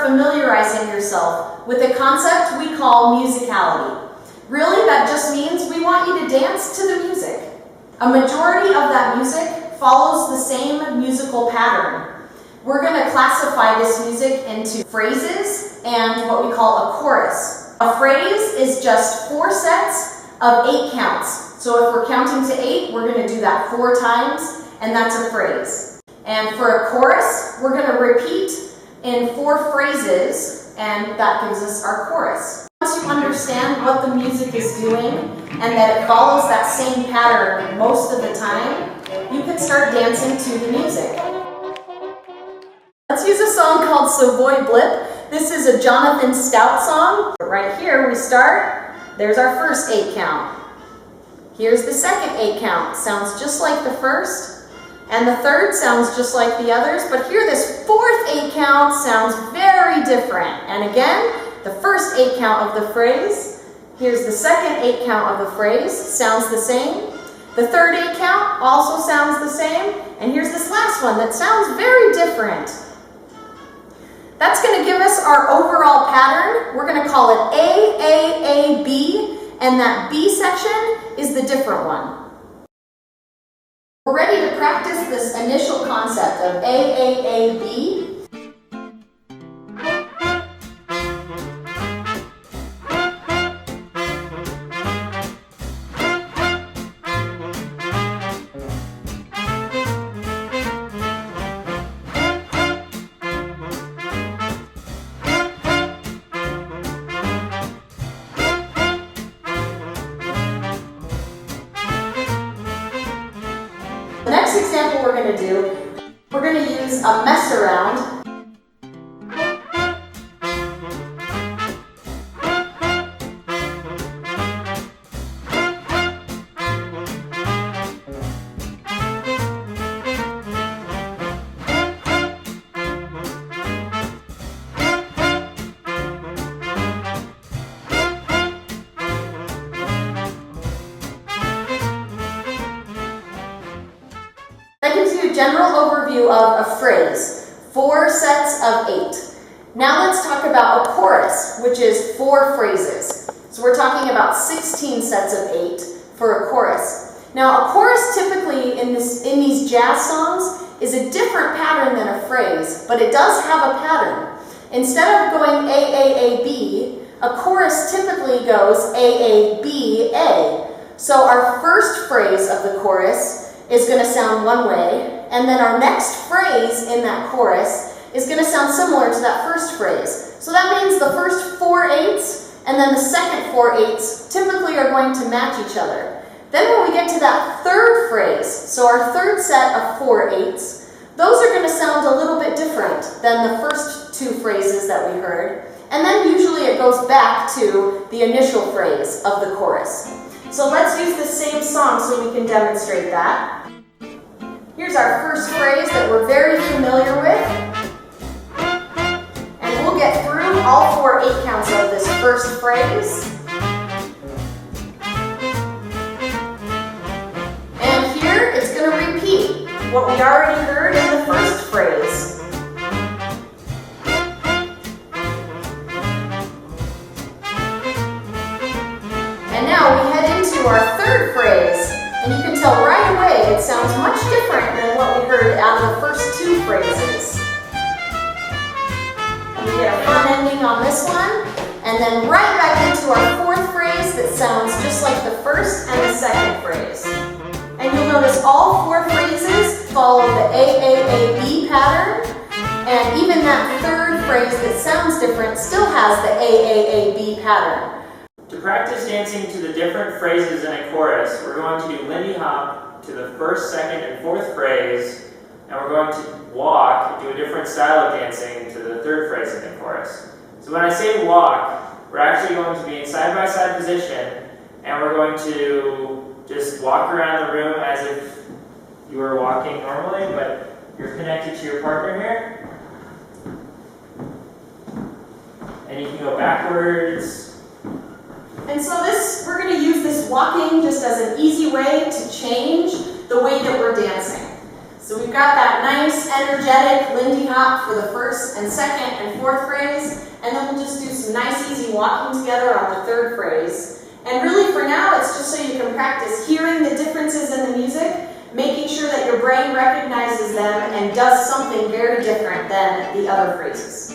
familiarizing yourself with a concept we call musicality. Really, that just means we want you to dance to the music. A majority of that music follows the same musical pattern. We're going to classify this music into phrases and what we call a chorus. A phrase is just 4 sets of 8 counts. So if we're counting to 8, we're going to do that 4 times, and that's a phrase. And for a chorus, we're going to repeat in 4 phrases, and that gives us our chorus. Once you understand what the music is doing and that it follows that same pattern most of the time, you can start dancing to the music. Let's use a song called Savoy Blip. This is a Jonathan Stout song. Right here we start. There's our first 8 count. Here's the second 8 count. Sounds just like the first. And the third sounds just like the others. But here this fourth 8 count sounds very different. And again, the first 8 count of the phrase. Here's the second 8 count of the phrase. Sounds the same. The third 8 count also sounds the same. And here's this last one that sounds very different. That's going to give us our overall pattern. We're going to call it AAAB, and that B section is the different one. We're ready to practice this initial concept of AAAB. The next example we're going to do, we're going to use a mess around. That gives you a general overview of a phrase, 4 sets of 8. Now let's talk about a chorus, which is 4 phrases. So we're talking about 16 sets of 8 for a chorus. Now a chorus typically in these jazz songs is a different pattern than a phrase, but it does have a pattern. Instead of going AAAB, a chorus typically goes AABA. So our first phrase of the chorus is going to sound one way, and then our next phrase in that chorus is going to sound similar to that first phrase. So that means the first 4 8s and then the second 4 8s typically are going to match each other. Then when we get to that third phrase, so our third set of 4 8s, those are going to sound a little bit different than the first 2 phrases that we heard. And then usually it goes back to the initial phrase of the chorus. So let's use the same song so we can demonstrate that. Here's our first phrase that we're very familiar with. And we'll get through all 4 8 counts of this first phrase. And here it's going to repeat what we already heard in the first phrase. And now we head into our third phrase, and you can tell right away it sounds much different than what we heard out of the first 2 phrases. And we get a fun ending on this one, and then right back into our fourth phrase that sounds just like the first and the second phrase. And you'll notice all 4 phrases follow the AAAB pattern, and even that third phrase that sounds different still has the AAAB pattern. To practice dancing to the different phrases in a chorus, we're going to do Lindy Hop to the first, second, and fourth phrase, and we're going to walk and do a different style of dancing to the third phrase in the chorus. So when I say walk, we're actually going to be in side-by-side position, and we're going to just walk around the room as if you were walking normally, but you're connected to your partner here. And you can go backwards. And so we're going to use this walking just as an easy way to change the way that we're dancing. So we've got that nice, energetic Lindy hop for the first and second and fourth phrase, and then we'll just do some nice, easy walking together on the third phrase. And really for now, it's just so you can practice hearing the differences in the music, making sure that your brain recognizes them and does something very different than the other phrases.